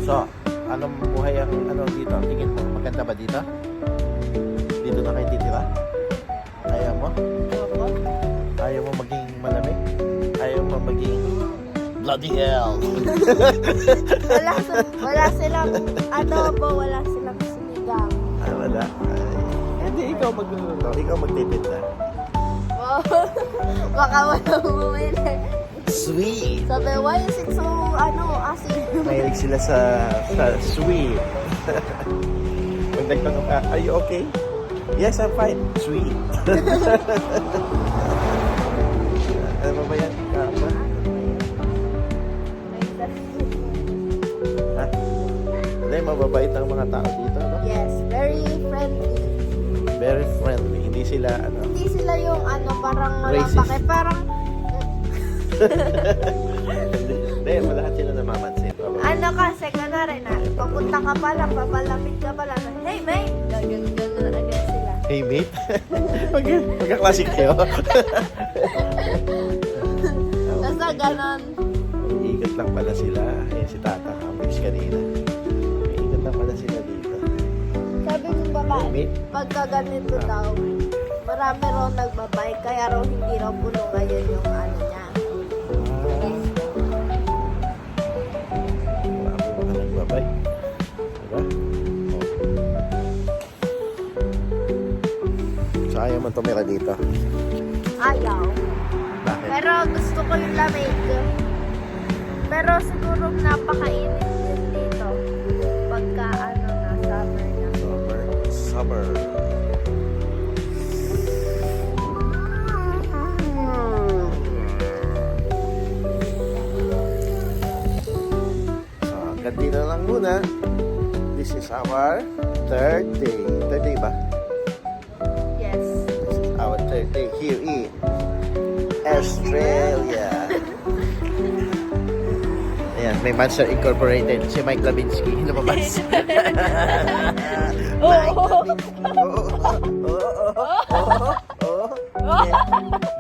So, anong buhay ang ano dito? Tingin mo, maganda ba dito? Dito na kayo titira? Ayaw mo? Opo. Ayaw mo maging malamig? Ayaw mo maging bloody hell? Wala silang adobo, wala silang sinigang. Ah, wala. Ay, hindi, ikaw magluluto. Ikaw magtitinda. Wow. Baka walang bumili. Sweet! Sabi, why is it so, asin? Mahilig sila sa sweet. Pag nagtanong ka, are you okay? Yes, I'm fine. Sweet. Ano ba yan? Kapa? Ha? Hindi, mababait ang mga tao dito, no? Yes, very friendly. Very friendly. Hindi sila, ano, Hindi sila yung parang walang Racist. pake. Parang, hindi, lahat sila namamansin. kasi, kunwari na, papunta ka pa lang, papalapit ka pa lang, hey, mate! Ganun agad sila. Hey, mate. Magkaklase kayo. Basta ganon. Iigat lang pala sila. Ayan si Tata, kamilis kanina. Iigat lang pala sila dito. Sabi ng babae, Hey, mate. pagka ganito daw, marami raw nagbabike, kaya raw hindi raw puno ngayon yung niya. Marami mga nagbabay. Diba? Oh. So, ayaw mo tumira dito. Ayaw. Bakit? Pero gusto ko yung lamig. Pero siguro napakainit din dito. Pagka na, summer na. Summer. So, hanggang dito lang muna. This is our third day. Third day ba? Yes. This is our third day here in Australia. Ayan, may Monster Incorporated. Si Mike Labinsky. Lumabas.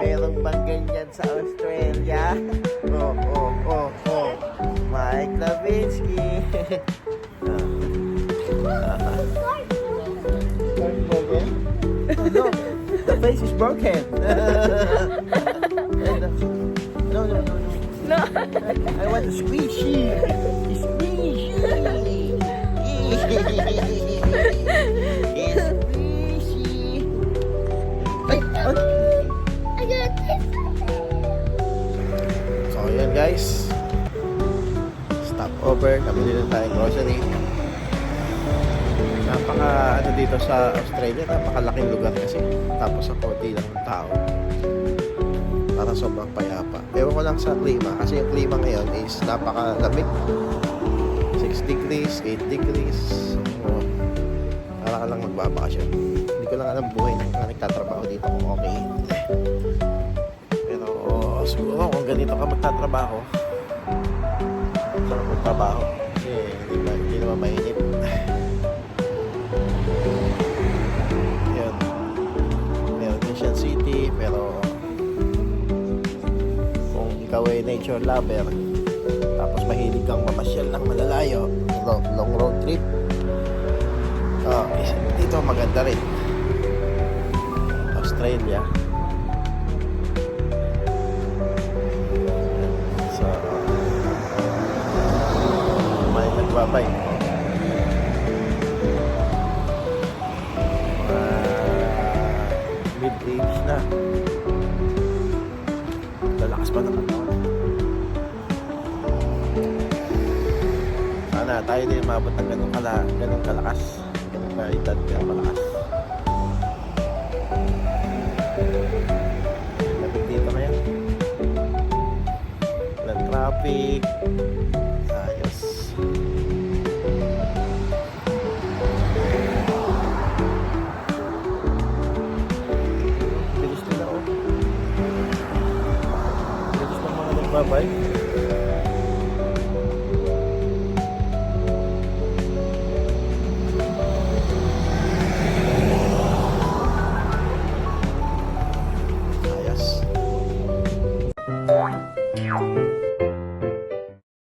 Merong bang ganyan sa Australia? Mike Labinsky. No, the face is broken. No. No. I want to squeeze you. Squeeze you. Squeeze. Ay, ay. So, ayan guys. Stop over. Kamili na tayong grocery. Napaka, dito sa Australia, napakalaking lugar kasi. Tapos ang konti lang ng tao. Para sobrang payapa. Ewan ko lang sa klima. Kasi yung klima ngayon is napakalamig. 6 degrees, 8 degrees. So, para ka lang magbabakasyon. Hindi ko lang alam buhay ng mga nagtatrabaho dito kung okay. Pero siguro kung ganito ka magtatrabaho, sarap magtrabaho. Kasi hindi naman mainit. Yan. Meron din siyang city, pero kung ikaw ay nature lover, tapos mahilig kang mamasyal ng malalayo, long road trip, dito maganda rin. Australia. So, may nagbabay. Mid-age na. Lalakas pa ng katawan. Sana tayo din maabot ng ganun kalakas. Ganun ka edad ka malakas. Lapit dito ngayon. Walang traffic.